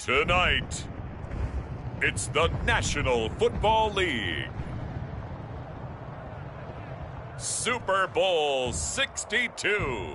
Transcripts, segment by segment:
Tonight, it's the National Football League. Super Bowl 62.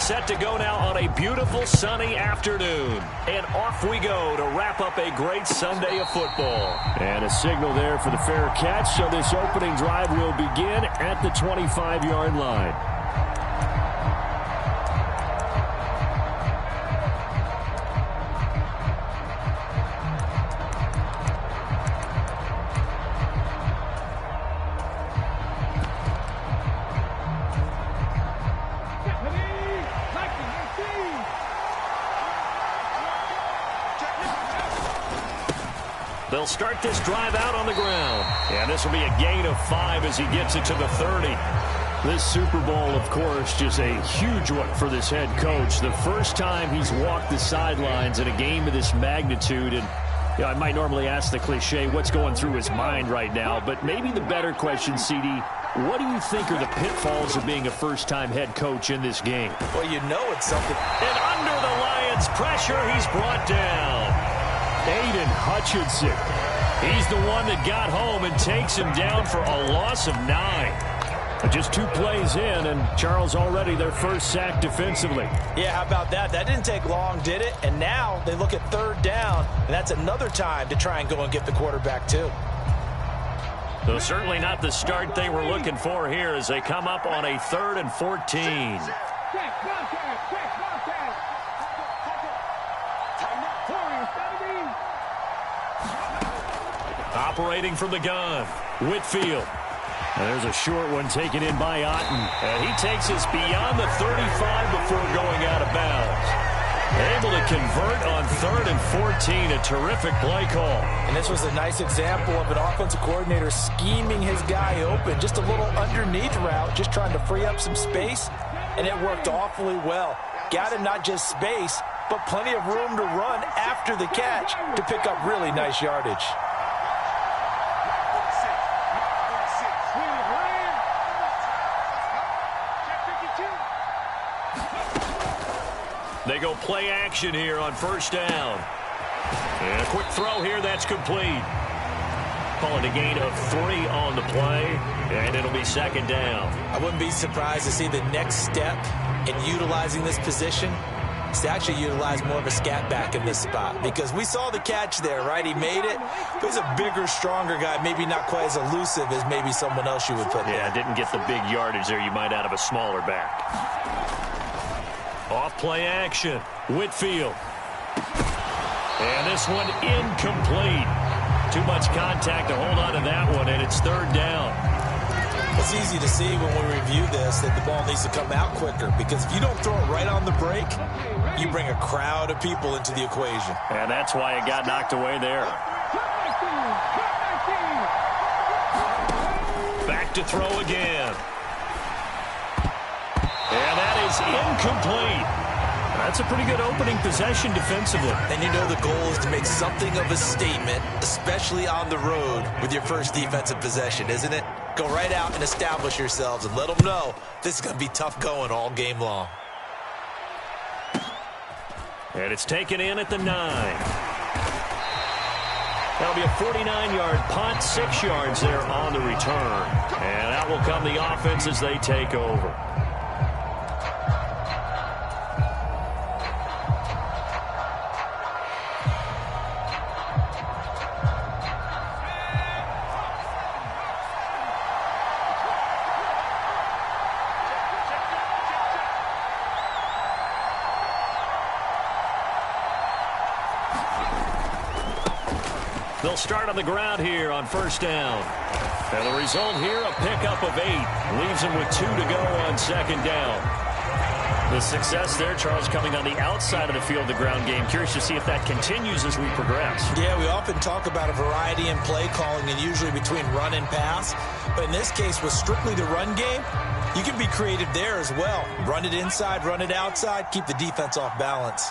Set to go now on a beautiful sunny afternoon. And off we go to wrap up a great Sunday of football. And a signal there for the fair catch, so this opening drive will begin at the 25-yard line. They'll start this drive out on the ground. And this will be a gain of 5 as he gets it to the 30. This Super Bowl, of course, just a huge one for this head coach. The first time he's walked the sidelines in a game of this magnitude. And you know, I might normally ask the cliche, what's going through his mind right now? But maybe the better question, CD, what do you think are the pitfalls of being a first-time head coach in this game? Well, you know it's something. And under the Lions' pressure, he's brought down. Aiden Hutchinson. He's the one that got home and takes him down for a loss of 9. Just 2 plays in, and Charles already their first sack defensively. Yeah, how about that? That didn't take long, did it? And now they look at 3rd down, and that's another time to try and go and get the quarterback, too. So certainly not the start they were looking for here as they come up on a 3rd and 14. Operating from the gun, Whitfield. And there's a short one taken in by Otten. And he takes us beyond the 35 before going out of bounds. Able to convert on 3rd and 14, a terrific play call. And this was a nice example of an offensive coordinator scheming his guy open. Just a little underneath route, just trying to free up some space, and it worked awfully well. Got him not just space, but plenty of room to run after the catch to pick up really nice yardage. They go play action here on 1st down. And a quick throw here, that's complete. Calling a gain of 3 on the play, and it'll be 2nd down. I wouldn't be surprised to see the next step in utilizing this position is to actually utilize more of a scat back in this spot, because we saw the catch there, right? He made it. But he's a bigger, stronger guy, maybe not quite as elusive as maybe someone else you would put there. Yeah, didn't get the big yardage there you might out of a smaller back. Off play action, Whitfield. And this one incomplete. Too much contact to hold on to that one, and it's 3rd down. It's easy to see when we review this that the ball needs to come out quicker, because if you don't throw it right on the break, you bring a crowd of people into the equation. And that's why it got knocked away there. Back to throw again. And that is incomplete. That's a pretty good opening possession defensively. And you know the goal is to make something of a statement, especially on the road with your first defensive possession, isn't it? Go right out and establish yourselves and let them know this is going to be tough going all game long. And it's taken in at the 9. That'll be a 49-yard punt, 6 yards there on the return. And out will come the offense as they take over. They'll start on the ground here on 1st down. And the result here, a pickup of 8. Leaves them with 2 to go on 2nd down. The success there, Charles, coming on the outside of the field, the ground game. Curious to see if that continues as we progress. Yeah, we often talk about a variety in play calling and usually between run and pass. But in this case, with strictly the run game, you can be creative there as well. Run it inside, run it outside, keep the defense off balance.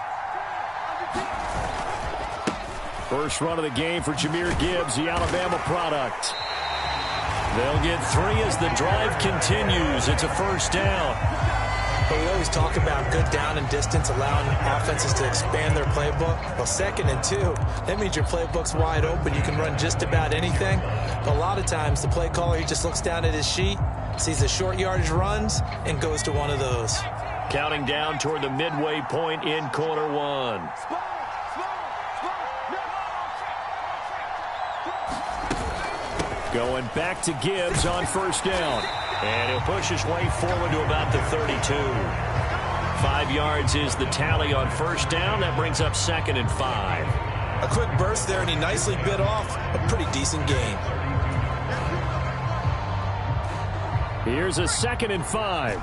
First run of the game for Jahmyr Gibbs, the Alabama product. They'll get 3 as the drive continues. It's a first down. But we always talk about good down and distance, allowing offenses to expand their playbook. Well, 2nd and 2, that means your playbook's wide open. You can run just about anything. But a lot of times, the play caller, he just looks down at his sheet, sees the short yardage runs, and goes to one of those. Counting down toward the midway point in quarter 1. Going back to Gibbs on first down. And he'll push his way forward to about the 32. 5 yards is the tally on first down. That brings up 2nd and 5. A quick burst there, and he nicely bit off a pretty decent gain. Here's a 2nd and 5.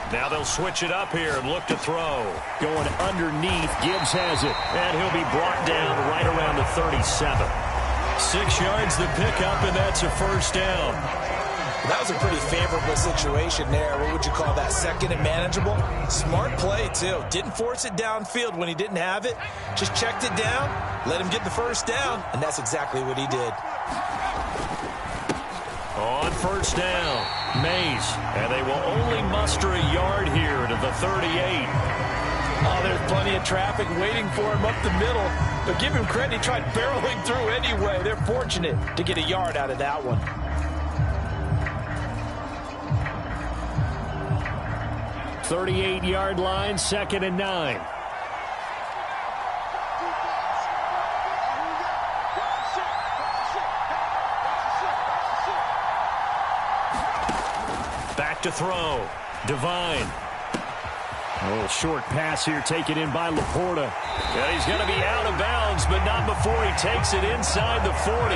Now they'll switch it up here and look to throw. Going underneath, Gibbs has it. And he'll be brought down right around the 37. 6 yards the pickup, and that's a first down. That was a pretty favorable situation there. What would you call that? 2nd and manageable? Smart play, too. Didn't force it downfield when he didn't have it. Just checked it down, let him get the first down, and that's exactly what he did. On first down, Mays, and they will only muster a yard here to the 38. Oh, there's plenty of traffic waiting for him up the middle, but give him credit, he tried barreling through anyway. They're fortunate to get a yard out of that one. .38-yard line, 2nd and 9. Back to throw. Devine. A little short pass here taken in by Laporta. And he's going to be out of bounds, but not before he takes it inside the 40.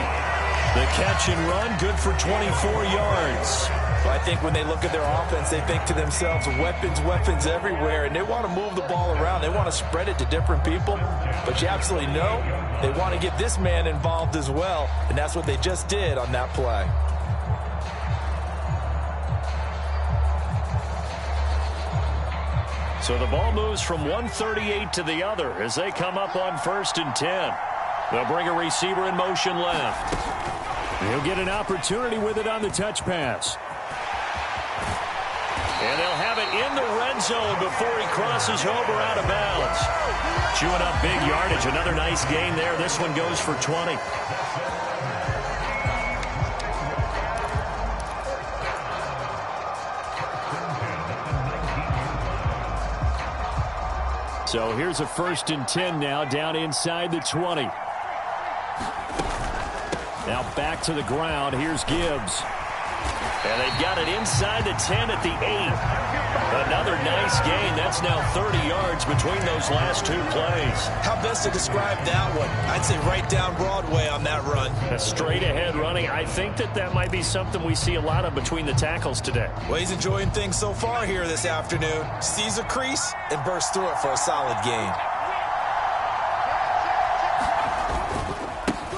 The catch and run, good for 24 yards. Well, I think when they look at their offense, they think to themselves, weapons everywhere, and they want to move the ball around. They want to spread it to different people, but you absolutely know they want to get this man involved as well, and that's what they just did on that play. So the ball moves from 138 to the other as they come up on 1st and 10. They'll bring a receiver in motion left. He'll get an opportunity with it on the touch pass. And they'll have it in the red zone before he crosses over out of bounds. Chewing up big yardage. Another nice gain there. This one goes for 20. So here's a 1st and 10 now, down inside the 20. Now back to the ground. Here's Gibbs. And they've got it inside the 10 at the 8. Another nice gain. That's now 30 yards between those last 2 plays. How best to describe that one? I'd say right down Broadway on that run. A straight ahead running. I think that might be something we see a lot of between the tackles today. Well, he's enjoying things so far here this afternoon. Sees a crease and bursts through it for a solid gain.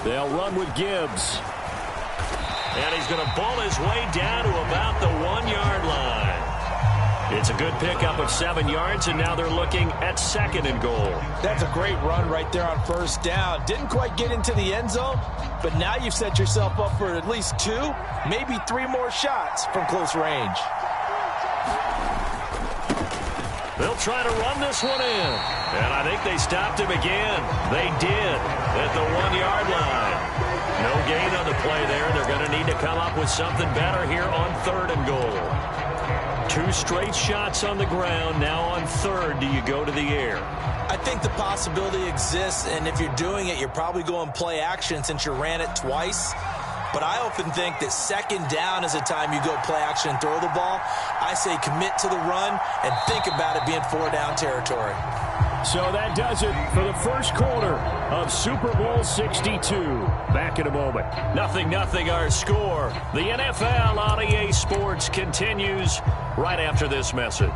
They'll run with Gibbs. And he's going to bull his way down to about the 1-yard line. It's a good pickup of 7 yards, and now they're looking at 2nd and goal. That's a great run right there on first down. Didn't quite get into the end zone, but now you've set yourself up for at least 2, maybe 3 more shots from close range. They'll try to run this one in. And I think they stopped him again. They did at the 1-yard line. No gain on the play there. They're going to need to come up with something better here on 3rd and goal. 2 straight shots on the ground. Now on 3rd, do you go to the air? I think the possibility exists, and if you're doing it, you're probably going play action since you ran it twice. But I often think that 2nd down is a time you go play action and throw the ball. I say commit to the run and think about it being 4-down territory. So that does it for the first quarter of Super Bowl 62. Back in a moment. 0-0 our score. The NFL on EA Sports continues right after this message.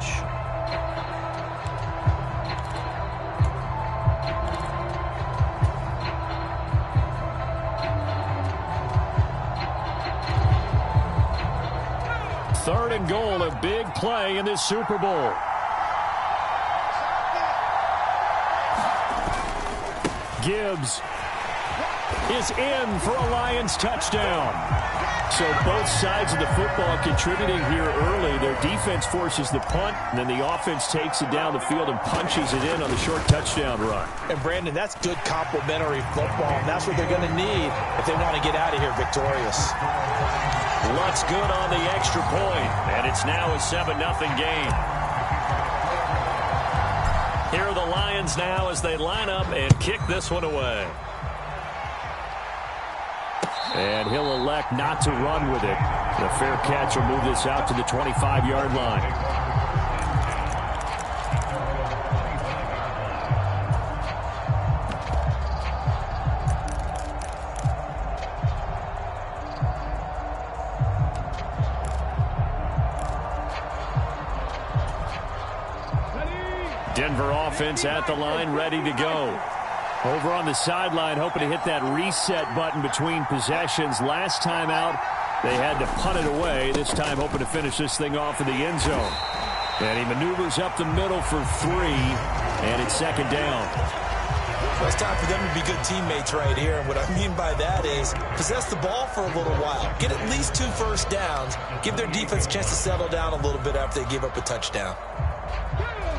Third and goal, a big play in this Super Bowl. Gibbs is in for a Lions touchdown. So both sides of the football contributing here early. Their defense forces the punt, and then the offense takes it down the field and punches it in on the short touchdown run. And, Brandon, that's good complementary football, and that's what they're going to need if they want to get out of here victorious. Luck's good on the extra point, and it's now a 7-0 game. Here are the Lions now as they line up and kick this one away. And he'll elect not to run with it. The fair catch will move this out to the 25-yard line. Denver offense at the line, ready to go. Over on the sideline, hoping to hit that reset button between possessions. Last time out, they had to punt it away. This time, hoping to finish this thing off in the end zone. And he maneuvers up the middle for 3, and it's second down. Well, it's time for them to be good teammates right here. And what I mean by that is possess the ball for a little while. Get at least 2 first downs. Give their defense a chance to settle down a little bit after they give up a touchdown.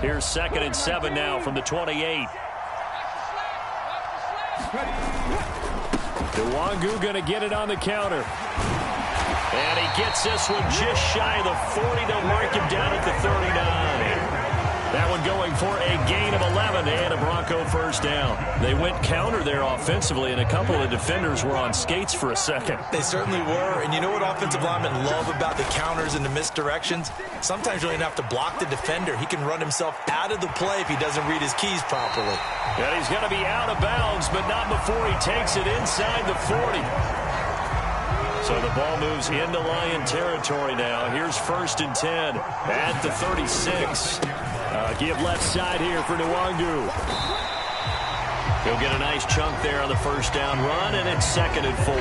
Here's 2nd and 7 now from the 28. Nwangu going to get it on the counter. And he gets this one just shy of the 40. They'll mark him down at the 39. That one going for a gain of 11 and a Bronco first down. They went counter there offensively, and a couple of defenders were on skates for a second. They certainly were, and you know what offensive linemen love about the counters and the misdirections? Sometimes you don't even have to block the defender. He can run himself out of the play if he doesn't read his keys properly. And he's going to be out of bounds, but not before he takes it inside the 40. So the ball moves into Lion territory now. Here's 1st and 10 at the 36. Give left side here for Nwangu. He'll get a nice chunk there on the first down run, and it's 2nd and 4.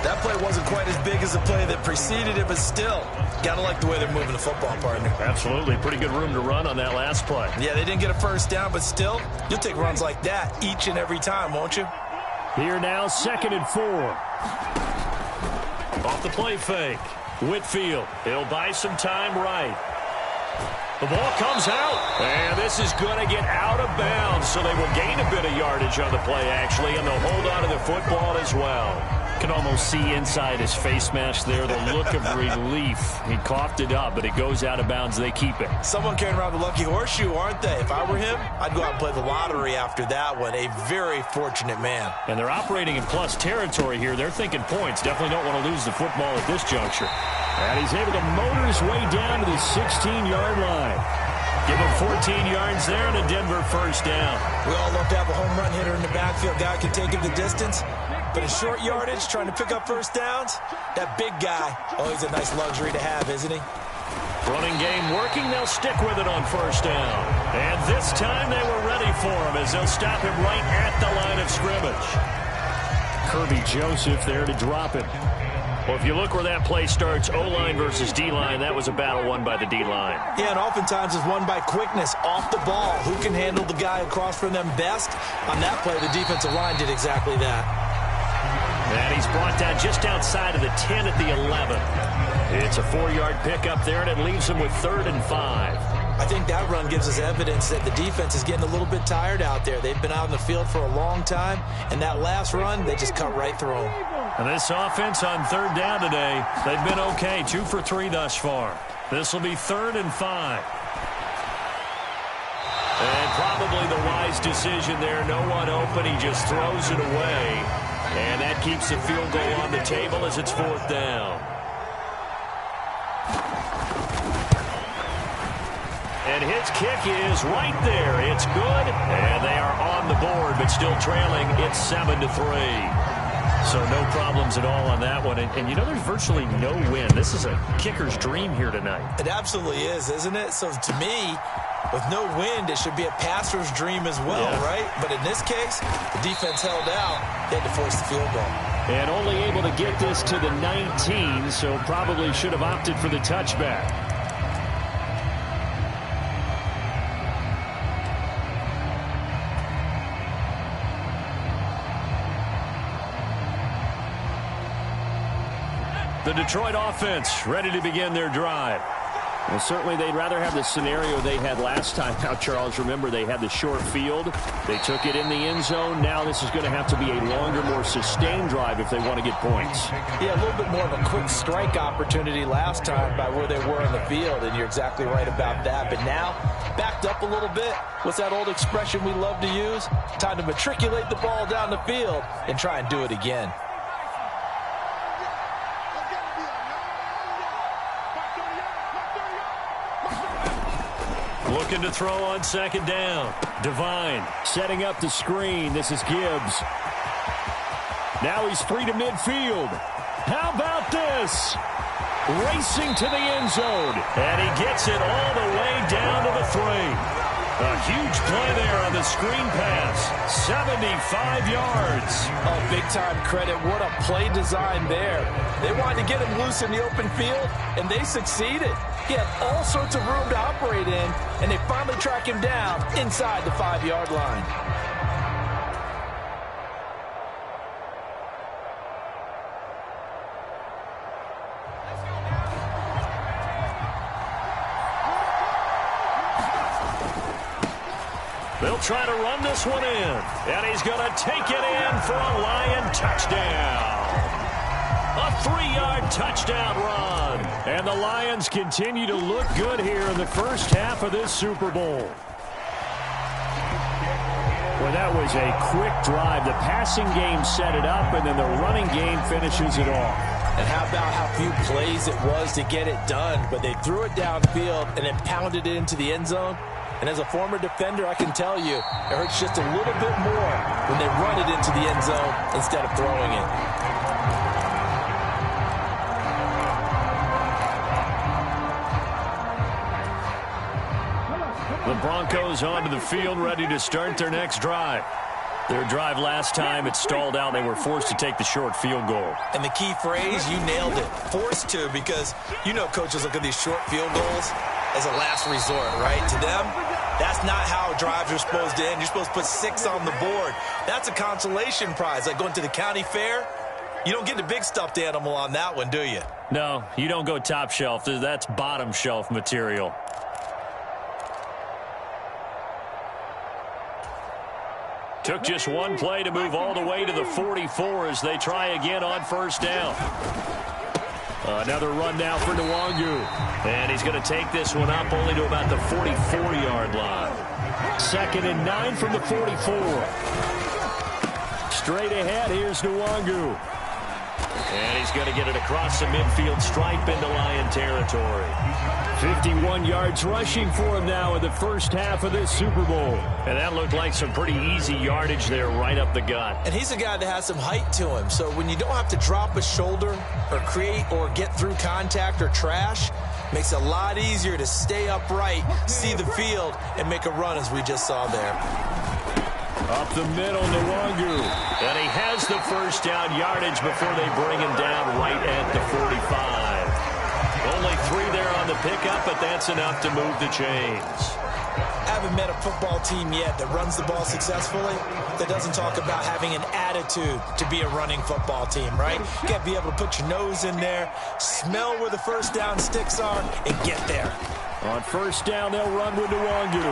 That play wasn't quite as big as the play that preceded it, but still, got to like the way they're moving the football, partner. Absolutely. Pretty good room to run on that last play. Yeah, they didn't get a first down, but still, you'll take runs like that each and every time, won't you? Here now, 2nd and 4. Off the play fake. Whitfield, he'll buy some time right. The ball comes out, and this is going to get out of bounds, so they will gain a bit of yardage on the play, actually, and they'll hold on to the football as well. Can almost see inside his face mask there the look of relief. He coughed it up, but it goes out of bounds. They keep it. Someone carrying around the lucky horseshoe, aren't they? If I were him, I'd go out and play the lottery after that one. A very fortunate man. And they're operating in plus territory here. They're thinking points. Definitely don't want to lose the football at this juncture. And he's able to motor his way down to the 16-yard line. Give him 14 yards there and a Denver first down. We all love to have a home run hitter in the backfield. Guy can take him the distance. But in short yardage, trying to pick up first downs, that big guy, oh, he's a nice luxury to have, isn't he? Running game working. They'll stick with it on first down. And this time they were ready for him as they'll stop him right at the line of scrimmage. Kirby Joseph there to drop it. Well, if you look where that play starts, O-line versus D-line, that was a battle won by the D-line. Yeah, and oftentimes it's won by quickness off the ball. Who can handle the guy across from them best? On that play, the defensive line did exactly that. And he's brought down just outside of the 10 at the 11. It's a 4-yard pickup there, and it leaves him with 3rd and 5. I think that run gives us evidence that the defense is getting a little bit tired out there. They've been out in the field for a long time, and that last run, they just cut right through them. And this offense on 3rd down today, they've been okay, 2 for 3 thus far. This will be 3rd and 5. And probably the wise decision there. No one open. He just throws it away. And that keeps the field goal on the table as it's 4th down. And his kick is right there. It's good, and they are on the board, but still trailing. It's 7-3. So no problems at all on that one. And you know, there's virtually no win. This is a kicker's dream here tonight. It absolutely is, isn't it? So to me, with no wind, it should be a passer's dream as well, right? But in this case, the defense held out. They had to force the field goal. And only able to get this to the 19, so probably should have opted for the touchback. The Detroit offense ready to begin their drive. Well, certainly they'd rather have the scenario they had last time. Now, Charles, remember they had the short field. They took it in the end zone. Now this is going to have to be a longer, more sustained drive if they want to get points. Yeah, a little bit more of a quick strike opportunity last time by where they were on the field, and you're exactly right about that. But now, backed up a little bit. What's that old expression we love to use? Time to matriculate the ball down the field and try and do it again. Looking to throw on second down. Devine setting up the screen. This is Gibbs. Now he's free to midfield. How about this? Racing to the end zone. And he gets it all the way down to the 3. A huge play there on the screen pass. 75 yards. Oh, big-time credit. What a play design there. They wanted to get him loose in the open field, and they succeeded. He had all sorts of room to operate in, and they finally track him down inside the 5-yard line. They'll try to run this one in, and he's going to take it in for a Lion touchdown. A 3-yard touchdown run. And the Lions continue to look good here in the first half of this Super Bowl. Well, that was a quick drive. The passing game set it up, and then the running game finishes it off. And how about how few plays it was to get it done, but they threw it downfield and then pounded it into the end zone. And as a former defender, I can tell you, it hurts just a little bit more when they run it into the end zone instead of throwing it. The Broncos onto the field, ready to start their next drive. Their drive last time, it stalled out. They were forced to take the short field goal. And the key phrase, you nailed it, forced to, because you know coaches look at these short field goals as a last resort, right? To them, that's not how drives are supposed to end. You're supposed to put 6 on the board. That's a consolation prize, like going to the county fair. You don't get the big stuffed animal on that one, do you? No, you don't go top shelf. That's bottom shelf material. Took just one play to move all the way to the 44 as they try again on first down. Another run now for Nwangu. And he's going to take this one up only to about the 44-yard line. 2nd and 9 from the 44. Straight ahead, here's Nwangu. And he's going to get it across the midfield stripe into Lion territory. 51 yards rushing for him now in the first half of this Super Bowl. And that looked like some pretty easy yardage there right up the gut. And he's a guy that has some height to him. So when you don't have to drop a shoulder or create or get through contact or trash, makes it a lot easier to stay upright, see the field, and make a run as we just saw there. Up the middle, Nwangu. And he has the first down yardage before they bring him down right at the 45. Only 3 there on the pickup, but that's enough to move the chains. I haven't met a football team yet that runs the ball successfully that doesn't talk about having an attitude to be a running football team, right? You got to be able to put your nose in there, smell where the first down sticks are, and get there. On first down, they'll run with Nwangu.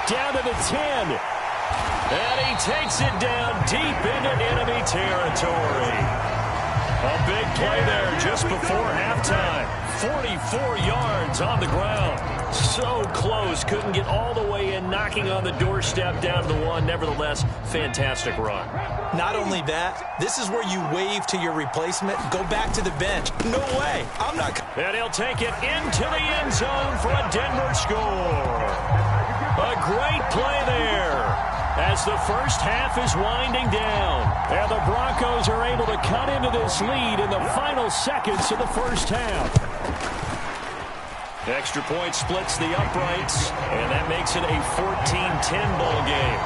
Down to the 10. And he takes it down deep into enemy territory. A big play there just before halftime. 44 yards on the ground. So close. Couldn't get all the way in, knocking on the doorstep down to the 1. Nevertheless, fantastic run. Not only that, this is where you wave to your replacement, go back to the bench. No way. I'm not And he'll take it into the end zone for a Denver score. A great play there as the first half is winding down. And the Broncos are able to cut into this lead in the final seconds of the first half. Extra point splits the uprights, and that makes it a 14-10 ball game.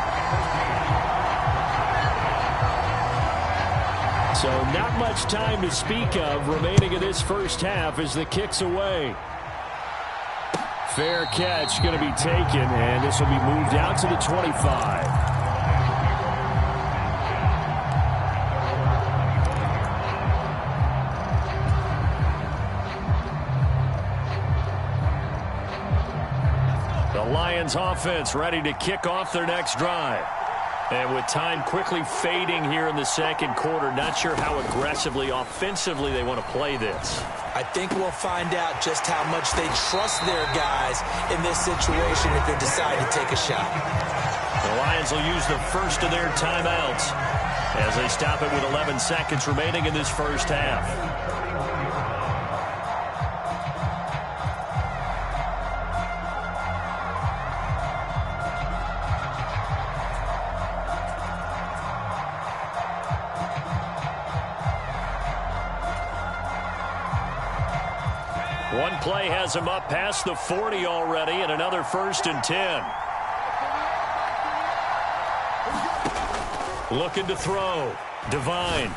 So not much time to speak of remaining in this first half as the kick's away. Fair catch going to be taken, and this will be moved out to the 25. Lions offense ready to kick off their next drive. And with time quickly fading here in the second quarter, not sure how aggressively, offensively they want to play this. I think we'll find out just how much they trust their guys in this situation if they decide to take a shot. The Lions will use the first of their timeouts as they stop it with 11 seconds remaining in this first half. One play has him up past the 40 already, and another 1st and 10. Looking to throw. Devine.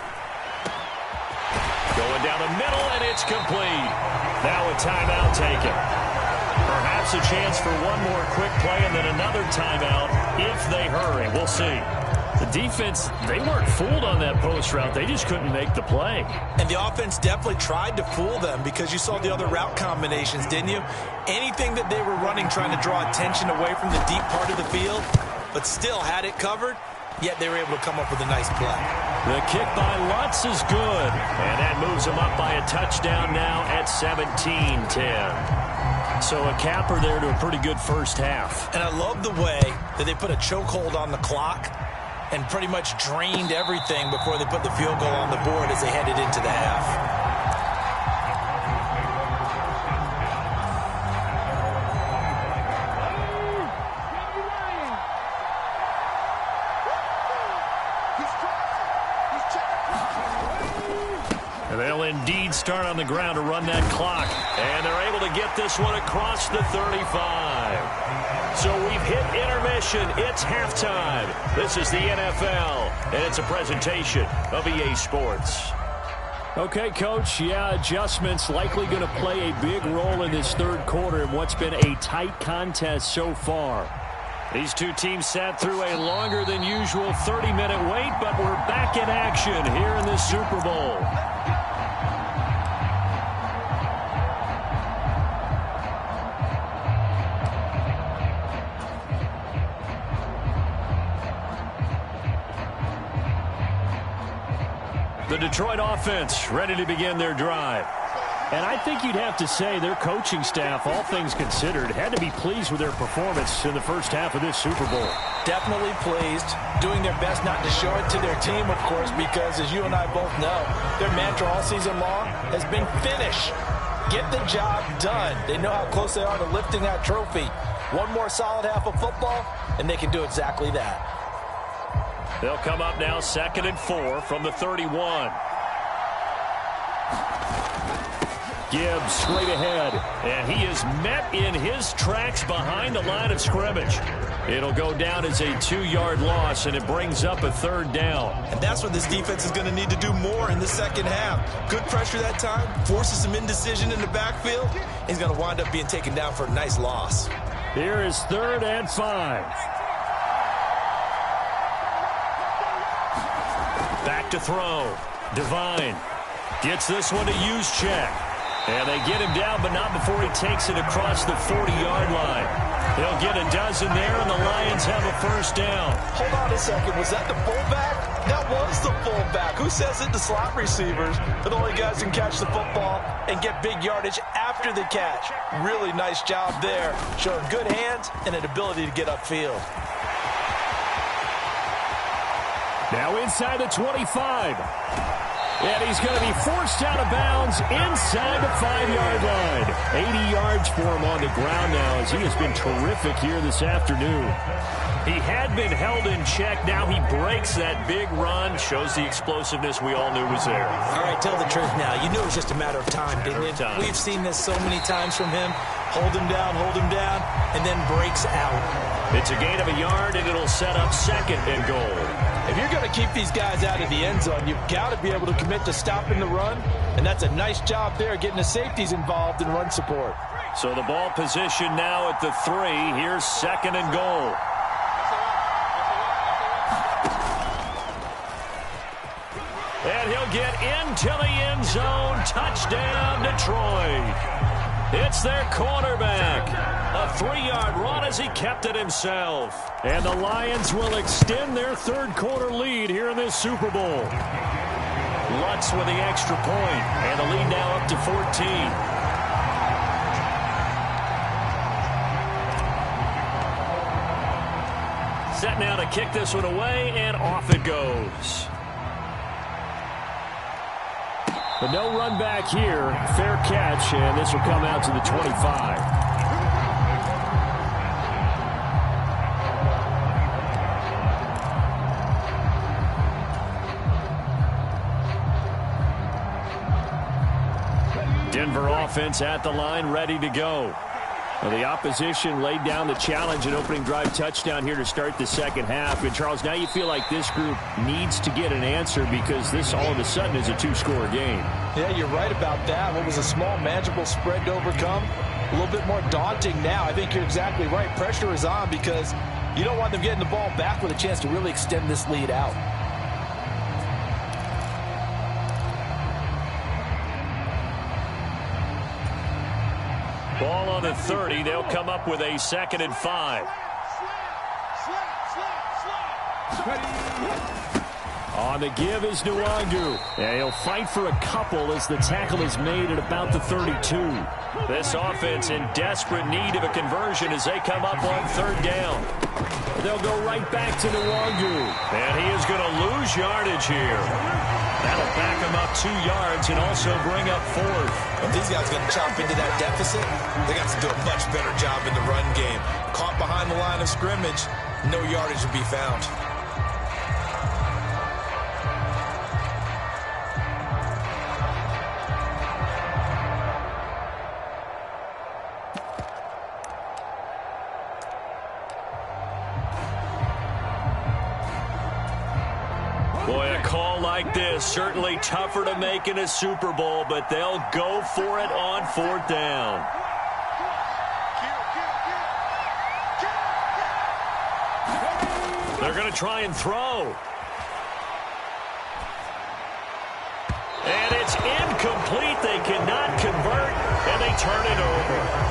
Going down the middle, and it's complete. Now a timeout taken. Perhaps a chance for one more quick play and then another timeout if they hurry. We'll see. The defense, they weren't fooled on that post route. They just couldn't make the play. And the offense definitely tried to fool them because you saw the other route combinations, didn't you? Anything that they were running trying to draw attention away from the deep part of the field, but still had it covered, yet they were able to come up with a nice play. The kick by Lutz is good, and that moves them up by a touchdown now at 17-10. So a capper there to a pretty good first half. And I love the way that they put a chokehold on the clock and pretty much drained everything before they put the field goal on the board as they headed into the half. They'll indeed start on the ground to run that clock. And they're able to get this one across the 35. So we've hit intermission. It's halftime. This is the NFL, and it's a presentation of EA Sports. Okay, Coach, adjustments likely going to play a big role in this third quarter in what's been a tight contest so far. These two teams sat through a longer than usual 30-minute wait, but we're back in action here in the Super Bowl. The Detroit offense ready to begin their drive. And I think you'd have to say their coaching staff, all things considered, had to be pleased with their performance in the first half of this Super Bowl. Definitely pleased, doing their best not to show it to their team, of course, because as you and I both know, their mantra all season long has been finish. Get the job done. They know how close they are to lifting that trophy. One more solid half of football, and they can do exactly that. They'll come up now 2nd and 4 from the 31. Gibbs straight ahead, and he is met in his tracks behind the line of scrimmage. It'll go down as a 2-yard loss, and it brings up a 3rd down. And that's what this defense is going to need to do more in the second half. Good pressure that time, forces some indecision in the backfield. He's going to wind up being taken down for a nice loss. Here is 3rd and 5. Back to throw. Devine gets this one to Juszczyk. And they get him down, but not before he takes it across the 40-yard line. They'll get a dozen there, and the Lions have a 1st down. Hold on a second. Was that the fullback? That was the fullback. Who says it? The slot receivers are the only guys who can catch the football and get big yardage after the catch. Really nice job there, showing good hands and an ability to get upfield. Now inside the 25. And he's going to be forced out of bounds inside the 5-yard line. 80 yards for him on the ground now as he has been terrific here this afternoon. He had been held in check. Now he breaks that big run. Shows the explosiveness we all knew was there. All right, tell the truth now. You knew it was just a matter of time, didn't you? We've seen this so many times from him. Hold him down, and then breaks out. It's a gain of a yard, and it'll set up 2nd and goal. If you're going to keep these guys out of the end zone, you've got to be able to commit to stopping the run, and that's a nice job there, getting the safeties involved in run support. So the ball position now at the 3. Here's 2nd and goal. And he'll get into the end zone. Touchdown, Detroit. It's their quarterback. A 3-yard run as he kept it himself. And the Lions will extend their third-quarter lead here in this Super Bowl. Lutz with the extra point. And the lead now up to 14. Set now to kick this one away, and off it goes. But no run back here. Fair catch, and this will come out to the 25. Denver offense at the line, ready to go. Well, the opposition laid down the challenge and opening drive touchdown here to start the second half. And, Charles, now you feel like this group needs to get an answer because this all of a sudden is a 2-score game. Yeah, you're right about that. What was a small, manageable spread to overcome, a little bit more daunting now. I think you're exactly right. Pressure is on because you don't want them getting the ball back with a chance to really extend this lead out. Ball on the 30. They'll come up with a 2nd and 5. On the give is Nwangu. And he'll fight for a couple as the tackle is made at about the 32. This offense in desperate need of a conversion as they come up on 3rd down. They'll go right back to Nwangu. And he is going to lose yardage here. That'll back him up 2 yards and also bring up 4th. If these guys are going to chop into that deficit, they got to do a much better job in the run game. Caught behind the line of scrimmage, no yardage to be found. Boy, a call like this, certainly tougher to make in a Super Bowl, but they'll go for it on 4th down. They're going to try and throw. And it's incomplete. They cannot convert, and they turn it over.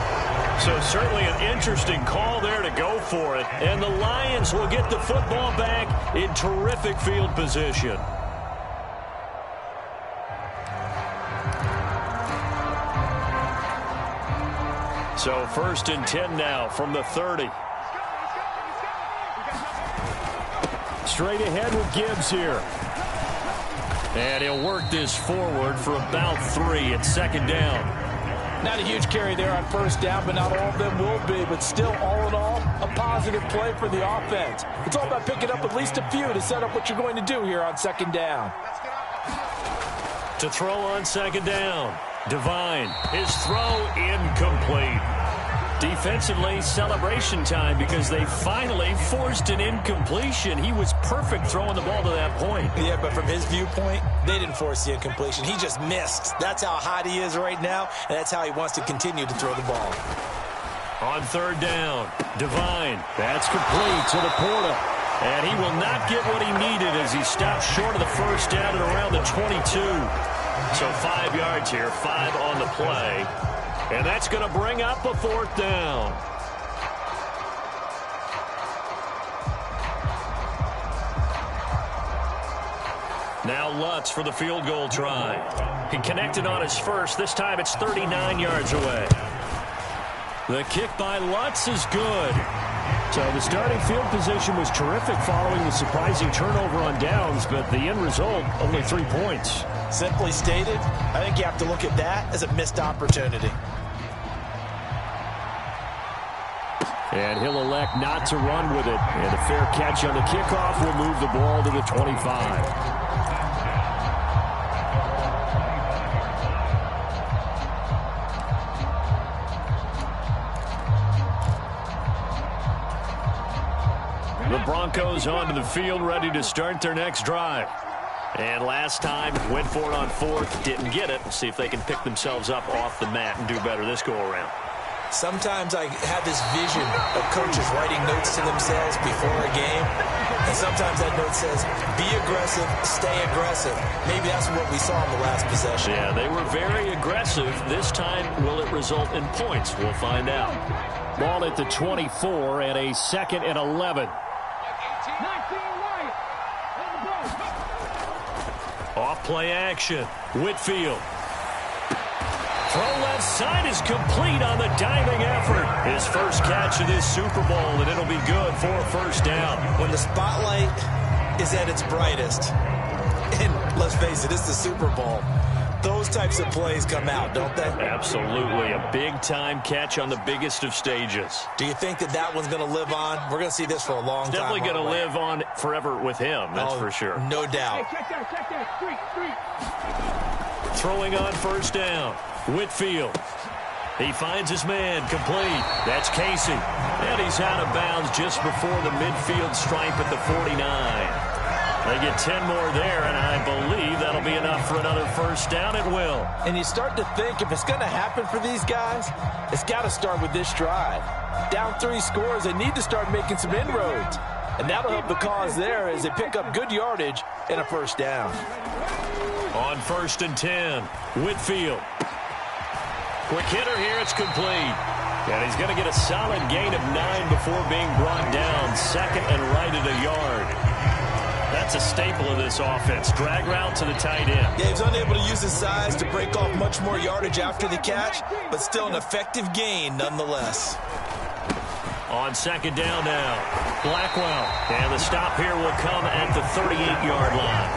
So certainly an interesting call there to go for it. And the Lions will get the football back in terrific field position. So 1st and 10 now from the 30. Straight ahead with Gibbs here. And he'll work this forward for about 3 at 2nd down. Not a huge carry there on 1st down, but not all of them will be. But still, all in all, a positive play for the offense. It's all about picking up at least a few to set up what you're going to do here on 2nd down. To throw on 2nd down, Devine. His throw incomplete. Defensively, celebration time because they finally forced an incompletion. He was perfect throwing the ball to that point. Yeah, but from his viewpoint, they didn't force the incompletion. He just missed. That's how hot he is right now, and that's how he wants to continue to throw the ball. On 3rd down, Devine. That's complete to the Porta. And he will not get what he needed as he stopped short of the 1st down at around the 22. So 5 yards here, 5 on the play. And that's going to bring up a 4th down. Now Lutz for the field goal try. He connected on his first. This time it's 39 yards away. The kick by Lutz is good. So the starting field position was terrific following the surprising turnover on downs, but the end result, only 3 points. Simply stated, I think you have to look at that as a missed opportunity. And he'll elect not to run with it. And a fair catch on the kickoff will move the ball to the 25. The Broncos onto the field, ready to start their next drive. And last time, went for it on fourth, didn't get it. We'll see if they can pick themselves up off the mat and do better this go-around. Sometimes I have this vision of coaches writing notes to themselves before a game, and sometimes that note says, be aggressive, stay aggressive. Maybe that's what we saw in the last possession. Yeah, they were very aggressive. This time, will it result in points? We'll find out. Ball at the 24 and a 2nd and 11. Off play action. Whitfield. Throw left side is complete on the diving effort. His first catch of this Super Bowl, and it'll be good for a first down. When the spotlight is at its brightest, and let's face it, it's the Super Bowl, those types of plays come out, don't they? Absolutely. A big-time catch on the biggest of stages. Do you think that that one's going to live on? We're going to see this for a long time. Definitely going to live on forever with him, that's for sure. No doubt. Hey, check that. Street. Throwing on first down. Whitfield. He finds his man, complete. That's Casey. And he's out of bounds just before the midfield stripe at the 49. They get 10 more there, and I believe that'll be enough for another first down. It will. And you start to think if it's going to happen for these guys, it's got to start with this drive. Down 3 scores, they need to start making some inroads. And that'll help the cause there as they pick up good yardage and a first down. On 1st and 10, Whitfield. Quick hitter here, it's complete. And he's going to get a solid gain of 9 before being brought down. 2nd and right at a yard. That's a staple of this offense. Drag route to the tight end. Yeah, he was unable to use his size to break off much more yardage after the catch, but still an effective gain nonetheless. On 2nd down now, Blackwell. And the stop here will come at the 38-yard line.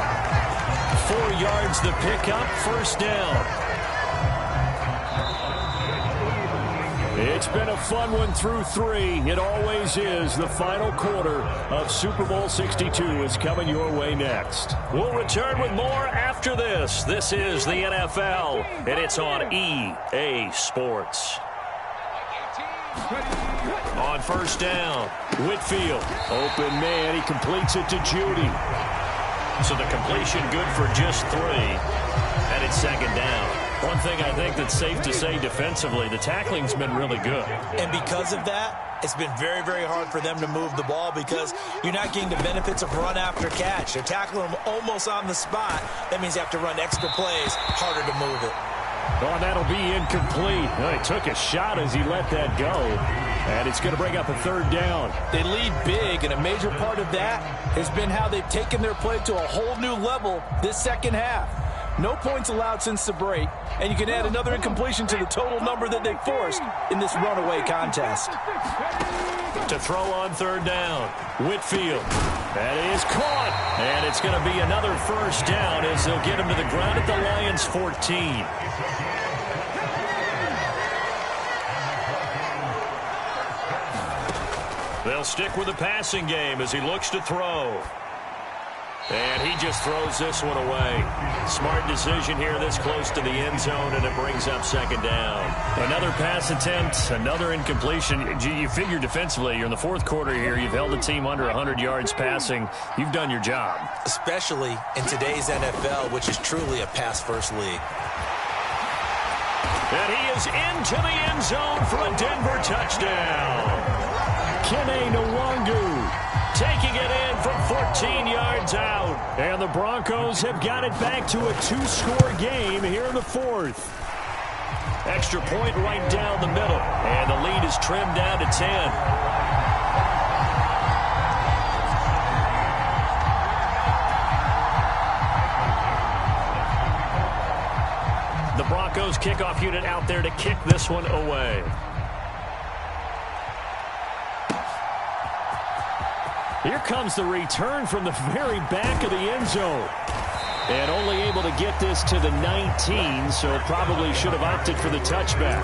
4 yards the pickup, first down. It's been a fun one through 3. It always is. The final quarter of Super Bowl 62 is coming your way next. We'll return with more after this. This is the NFL, and it's on EA Sports. On first down, Whitfield. Open man, he completes it to Judy. So the completion good for just 3, and it's 2nd down. One thing I think that's safe to say defensively, the tackling's been really good. And because of that, it's been very, very hard for them to move the ball because you're not getting the benefits of run after catch. They're tackling them almost on the spot. That means you have to run extra plays, harder to move it. Oh, that'll be incomplete. Well, he took a shot as he let that go. And it's going to bring up a 3rd down. They lead big, and a major part of that has been how they've taken their play to a whole new level this second half. No points allowed since the break, and you can add another incompletion to the total number that they forced in this runaway contest. To throw on 3rd down, Whitfield. That is caught, and it's going to be another first down as they'll get him to the ground at the Lions' 14. They'll stick with the passing game as he looks to throw. And he just throws this one away. Smart decision here this close to the end zone, and it brings up 2nd down. Another pass attempt, another incompletion. You figure defensively, you're in the 4th quarter here. You've held the team under 100 yards passing. You've done your job. Especially in today's NFL, which is truly a pass-first league. And he is into the end zone for a Denver touchdown. Kene Nwangu taking it in from 14 yards out. And the Broncos have got it back to a 2-score game here in the 4th. Extra point right down the middle. And the lead is trimmed down to 10. The Broncos kickoff unit out there to kick this one away. Here comes the return from the very back of the end zone. And only able to get this to the 19, so probably should have opted for the touchback.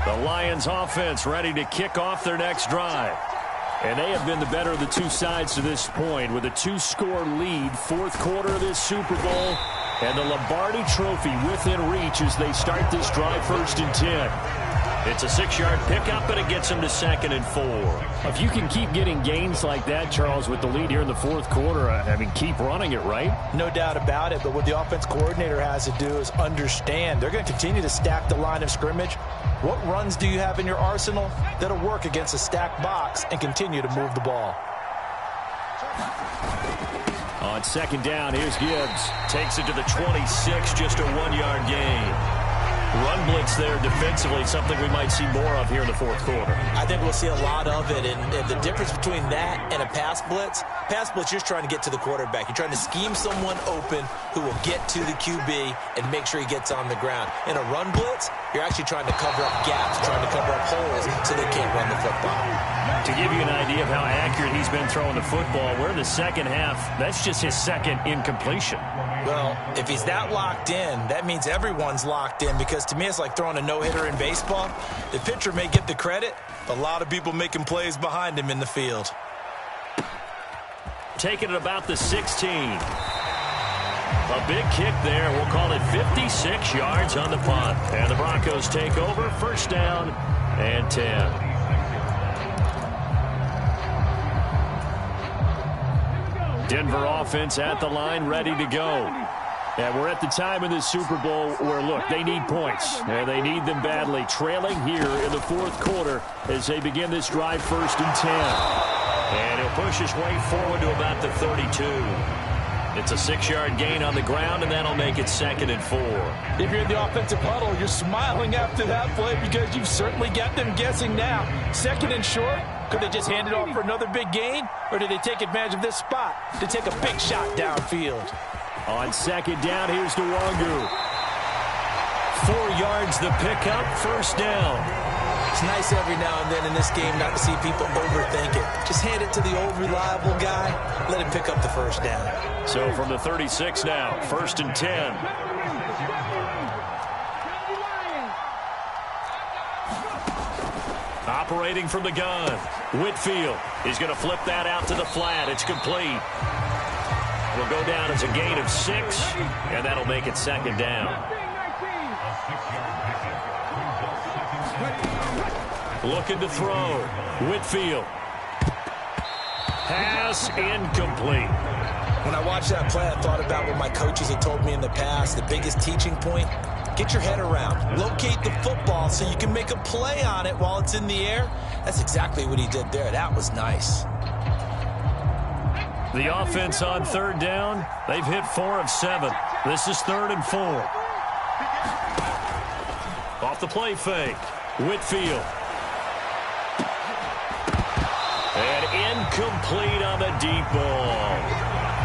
The Lions offense ready to kick off their next drive. And they have been the better of the two sides to this point with a 2-score lead, fourth quarter of this Super Bowl, and the Lombardi Trophy within reach as they start this drive 1st and 10. It's a 6-yard pickup, and it gets them to 2nd and 4. If you can keep getting gains like that, Charles, with the lead here in the fourth quarter, I mean, keep running it, right? No doubt about it, but what the offense coordinator has to do is understand they're going to continue to stack the line of scrimmage. What runs do you have in your arsenal that'll work against a stacked box and continue to move the ball? On 2nd down, here's Gibbs. Takes it to the 26, just a 1-yard gain. Run blitz there defensively, something we might see more of here in the fourth quarter. I think we'll see a lot of it, and the difference between that and a pass blitz, you're just trying to get to the quarterback. You're trying to scheme someone open who will get to the QB and make sure he gets on the ground. In a run blitz, you're actually trying to cover up gaps, trying to cover up holes so they can't run the football. To give you an idea of how accurate he's been throwing the football, we're in the second half. That's just his second incompletion. Well, if he's that locked in, that means everyone's locked in, because to me it's like throwing a no-hitter in baseball. The pitcher may get the credit, but a lot of people making plays behind him in the field. Taking it about the 16. A big kick there. We'll call it 56 yards on the punt. And the Broncos take over, 1st down and 10. Denver offense at the line, ready to go. And we're at the time in this Super Bowl where, look, they need points. And they need them badly. Trailing here in the fourth quarter as they begin this drive 1st and 10. And he'll push his way forward to about the 32. It's a 6-yard gain on the ground, and that'll make it 2nd and 4. If you're in the offensive huddle, you're smiling after that play because you've certainly got them guessing now. 2nd and short. Could they just hand it off for another big gain, or did they take advantage of this spot to take a big shot downfield? On 2nd down, here's Nwangu. 4 yards the pickup, 1st down. It's nice every now and then in this game not to see people overthink it. Just hand it to the old reliable guy, let him pick up the 1st down. So from the 36 now, 1st and 10. Operating from the gun, Whitfield is going to flip that out to the flat. It's complete. Will go down as a gain of 6, and that'll make it 2nd down. Looking to throw. Whitfield. Pass incomplete. When I watched that play, I thought about what my coaches had told me in the past. The biggest teaching point, get your head around. Locate the football so you can make a play on it while it's in the air. That's exactly what he did there. That was nice. The offense on 3rd down, they've hit 4 of 7. This is 3rd and 4. Off the play fake, Whitfield. And incomplete on the deep ball.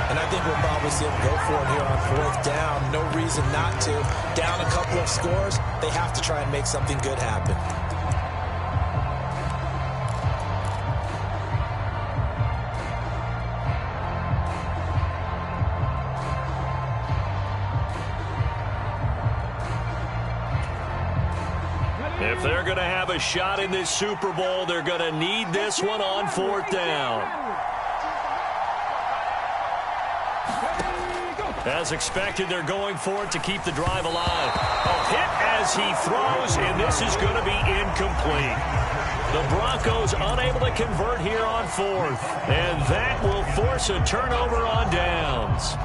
And I think we'll probably see him go for it here on 4th down. No reason not to. Down a couple of scores, they have to try and make something good happen. If they're going to have a shot in this Super Bowl, they're going to need this one on 4th down. As expected, they're going for it to keep the drive alive. A hit as he throws, and this is going to be incomplete. The Broncos unable to convert here on 4th, and that will force a turnover on downs.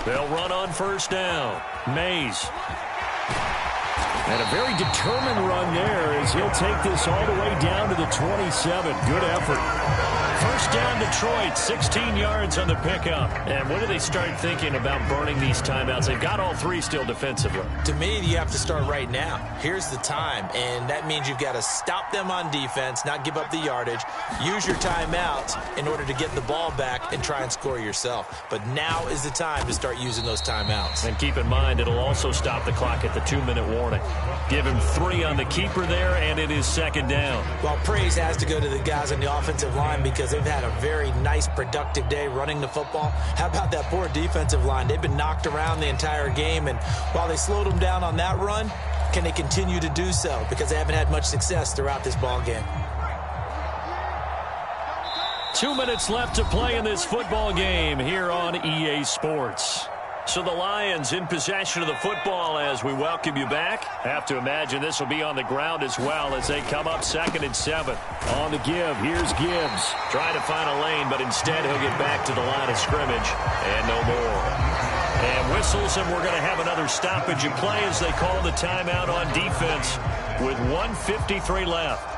They'll run on 1st down. Mays. And a very determined run there as he'll take this all the way down to the 27. Good effort. First down, Detroit, 16 yards on the pickup. And when do they start thinking about burning these timeouts? They've got all three still defensively. To me, you have to start right now. Here's the time, and that means you've got to stop them on defense, not give up the yardage, use your timeouts in order to get the ball back and try and score yourself. But now is the time to start using those timeouts. And keep in mind, it'll also stop the clock at the 2-minute warning. Give him 3 on the keeper there, and it is second down. Well, praise has to go to the guys on the offensive line because they've had a very nice, productive day running the football. How about that poor defensive line? They've been knocked around the entire game, and while they slowed them down on that run, can they continue to do so? Because they haven't had much success throughout this ball game. 2 minutes left to play in this football game here on EA Sports. So the Lions in possession of the football as we welcome you back. Have to imagine this will be on the ground as well as they come up 2nd and 7. On the give, here's Gibbs. Trying to find a lane, but instead he'll get back to the line of scrimmage and no more. And whistles, and we're going to have another stoppage in play as they call the timeout on defense with 1:53 left.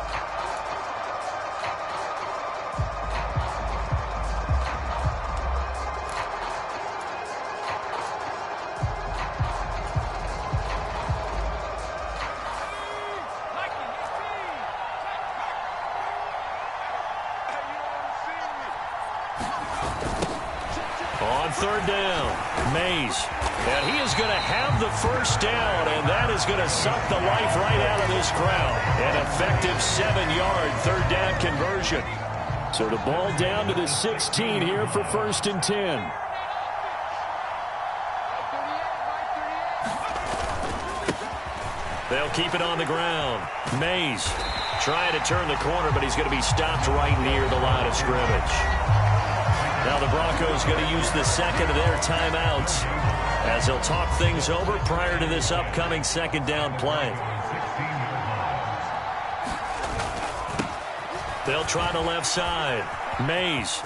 On 3rd down, Mays. And he is going to have the first down, and that is going to suck the life right out of this crowd. An effective 7-yard 3rd down conversion. So the ball down to the 16 here for 1st and 10. They'll keep it on the ground. Mays trying to turn the corner, but he's going to be stopped right near the line of scrimmage. Now the Broncos going to use the second of their timeouts as they'll talk things over prior to this upcoming 2nd down play. They'll try the left side. Mays.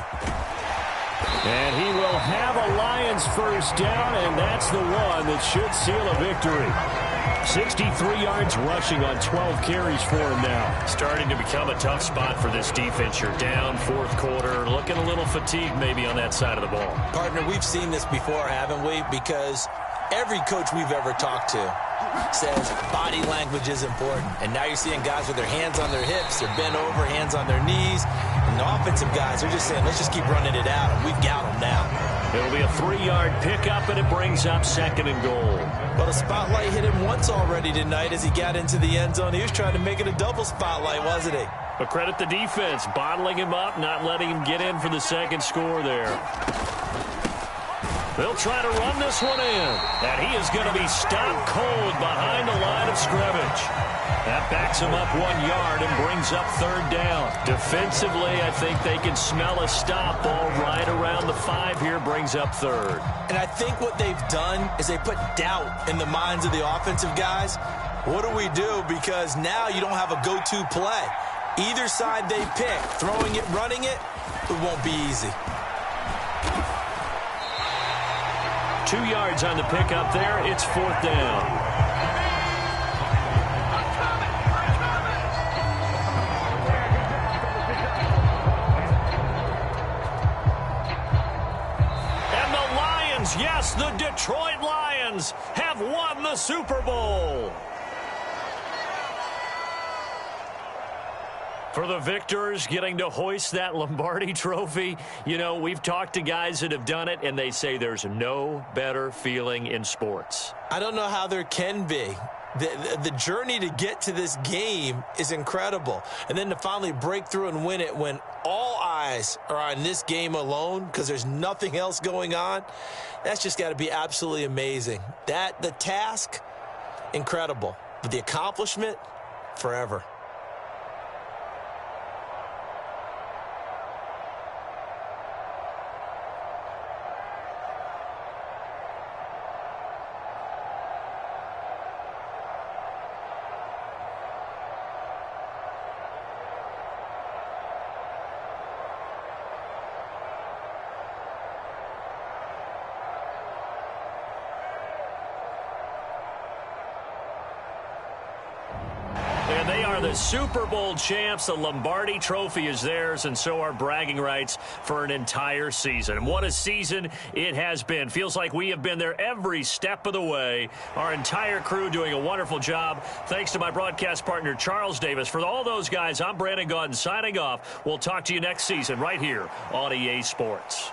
And he will have a Lions first down, and that's the one that should seal a victory. 63 yards rushing on 12 carries for him now. Starting to become a tough spot for this defense. You're down 4th quarter, looking a little fatigued maybe on that side of the ball. Partner, we've seen this before, haven't we? Because every coach we've ever talked to says body language is important. And now you're seeing guys with their hands on their hips, they're bent over, hands on their knees. And the offensive guys are just saying, let's just keep running it out, and we've got them now. It'll be a 3-yard pickup, and it brings up 2nd and goal. Well, the spotlight hit him once already tonight as he got into the end zone. He was trying to make it a double spotlight, wasn't he? But credit the defense, bottling him up, not letting him get in for the 2nd score there. They'll try to run this one in, and he is going to be stopped cold behind the line of scrimmage. That backs him up 1 yard and brings up 3rd down. Defensively, I think they can smell a stop ball right around the 5 here, brings up 3rd. And I think what they've done is they put doubt in the minds of the offensive guys. What do we do? Because now you don't have a go-to play. Either side they pick, throwing it, running it, it won't be easy. 2 yards on the pickup there. It's 4th down. And the Lions, yes, the Detroit Lions have won the Super Bowl. For the victors, getting to hoist that Lombardi trophy, you know, we've talked to guys that have done it, and they say there's no better feeling in sports. I don't know how there can be. The journey to get to this game is incredible. And then to finally break through and win it when all eyes are on this game alone because there's nothing else going on, that's just got to be absolutely amazing. The task, incredible. But the accomplishment, forever. And they are the Super Bowl champs. The Lombardi Trophy is theirs, and so are bragging rights for an entire season. And what a season it has been. Feels like we have been there every step of the way. Our entire crew doing a wonderful job. Thanks to my broadcast partner, Charles Davis. For all those guys, I'm Brandon Gaudin signing off. We'll talk to you next season right here on EA Sports.